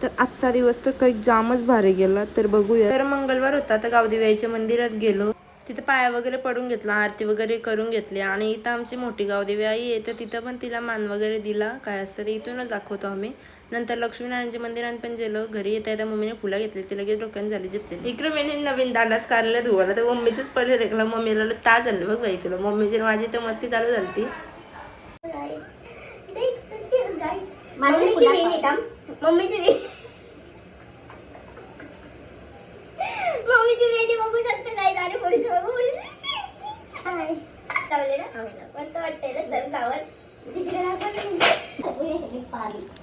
तर आजचा दिवस तर काही जामच भारी गेला. तर बघूया. तर मंगळवार होता तर गावदेवीच्या मंदिरात गेलो. तिथं पाया वगैरे पडून घेतला, आरती वगैरे करून घेतली. आणि इथं आमची मोठी गावदेवी आई आहे तर तिथं पण तिला मान वगैरे दिला. काय असतं ते इथूनच दाखवतो आम्ही. नंतर लक्ष्मीनारायणच्या मंदिरात पण गेलो. घरी येता मम्मीने फुलं घेतली, ती लगेच डोक्यात झाली जितली. इकडे मी नवीन दांडाच काढलेला धुवाला तर मम्मीचंच पडले देखला. मम्मीला ताज आणलं बघ बाई तुला. मम्मीची माझी तर मस्ती चालू झाली ती. मम्मीची वेणी बघू शकते काय आणि पोलीस बघू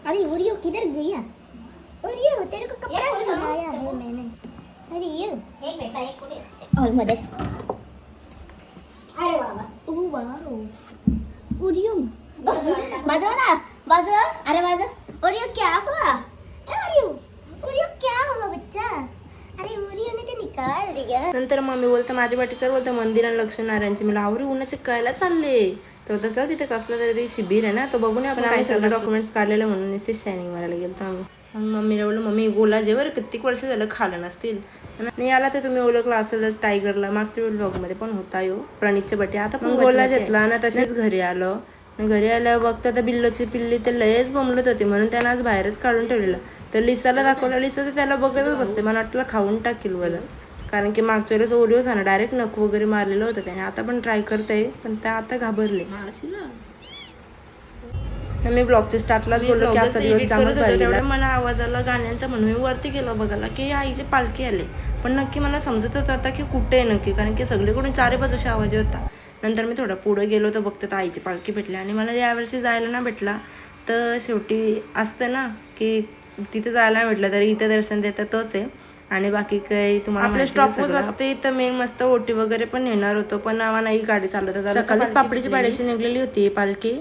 अरे ओरियो किधर गया? ओरियो तेरे को कपड़ा सिलाया है मैंने. अरे ये एक बेटा एक पुढे हॉल मध्ये. अरे बाबा ओ वाव ओरियो बाजू ना बाजू. अरे बाजू. ओरियो क्या हुआ? ओरियो क्या हुआ बच्चा? अरे ओरियो ने तो निकाल दिया. नंतर मम्मी बोलतं माझ्या वाटीचं बोलतं मंदिर आणि लक्ष्मीनारायणचे. मला आवरी उन्हाचे कळायला चालले. तर तसं तिथे कसलं तरी शिबिर आहे ना तो बघून आपण काय सगळं डॉक्युमेंट्स काढलेलं म्हणून नुसते शायनिंग मारायला गेलो आम्ही. मग मम्मीला बोललो मम्मी गोला जेवर कित्येक वर्ष झालं खाल्लं नसतील. आणि याला तर तुम्ही ओळखला असेलच टायगरला. मागच्या ब्लॉगमध्ये पण होता यो प्रणीतच्या बड्डे. आता पण गोला घेतला ना तसेच घरी आलो. घरी आल्यावर बघता तर बिल्लोची पिल्ली ते लयच बोंबलत होती म्हणून त्यानं आज बाहेरच काढून ठेवलेलं. तर लिसाला दाखवलं. लिसा तर त्याला बघतच बसते. मला वाटलं खाऊन टाकील मला. कारण की मागच्या वेळेस ओरिओ ना डायरेक्ट नख वगैरे मारलेलं होतं त्याने. आता पण ट्राय करते पण त्या आता घाबरले. मी ब्लॉगच्या स्टार्टलाच बोललो की आता दिवस जामच भारी गेला. मला आवाज आला गाण्यांचा म्हणून मी वरती गेलो बघायला की आईचे पालखी आले. पण नक्की मला समजत होता की कुठे आहे नक्की, कारण की सगळीकडून चारी बाजूशी आवाज होता. नंतर मी थोडा पुढे गेलो तर बघते तर आईची पालखी भेटली. आणि मला यावर्षी जायला ना भेटला तर शेवटी असतं ना की तिथे जायला भेटलं तरी इथं दर्शन देतं तोच आहे. आणि बाकी काही तुम्हाला आपल्या स्टॉपच असते तर मेन मस्त ओटी वगैरे पण नेणार होतो पण आम्हाला नाही गाडी चालवत. सकाळीच पापडीची पाड्याशी निघलेली होती पालखी.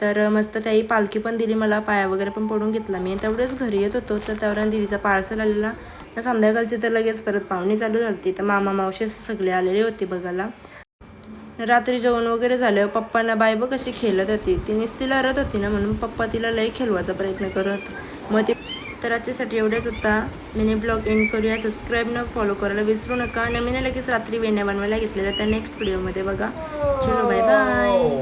तर मस्त त्याही पालखी पण दिली मला. पाया वगैरे पण पडून घेतला मी. तेवढेच घरी येत होतो तर त्यावर दिदीचा पार्सल आलेला. संध्याकाळची तर लगेच परत पाहुणी चालू झाली. तर मामा मावशी सगळे आलेले होते बघायला. रात्री जेवण वगैरे झालं. पप्पांना बाय बघ कशी खेळत होती. ती नुसती लढत होती ना म्हणून पप्पा तिला लय खेळवायचा प्रयत्न करत. मग ते तर आजच्यासाठी एवढंच होता. मिनी ब्लॉग एंड करूया. सबस्क्राईब न फॉलो करायला विसरू नका. आणि मी लगेच रात्री वेण्या बनवायला घेतलेल्या त्या नेक्स्ट व्हिडिओमध्ये बघा. चलो बाय बाय.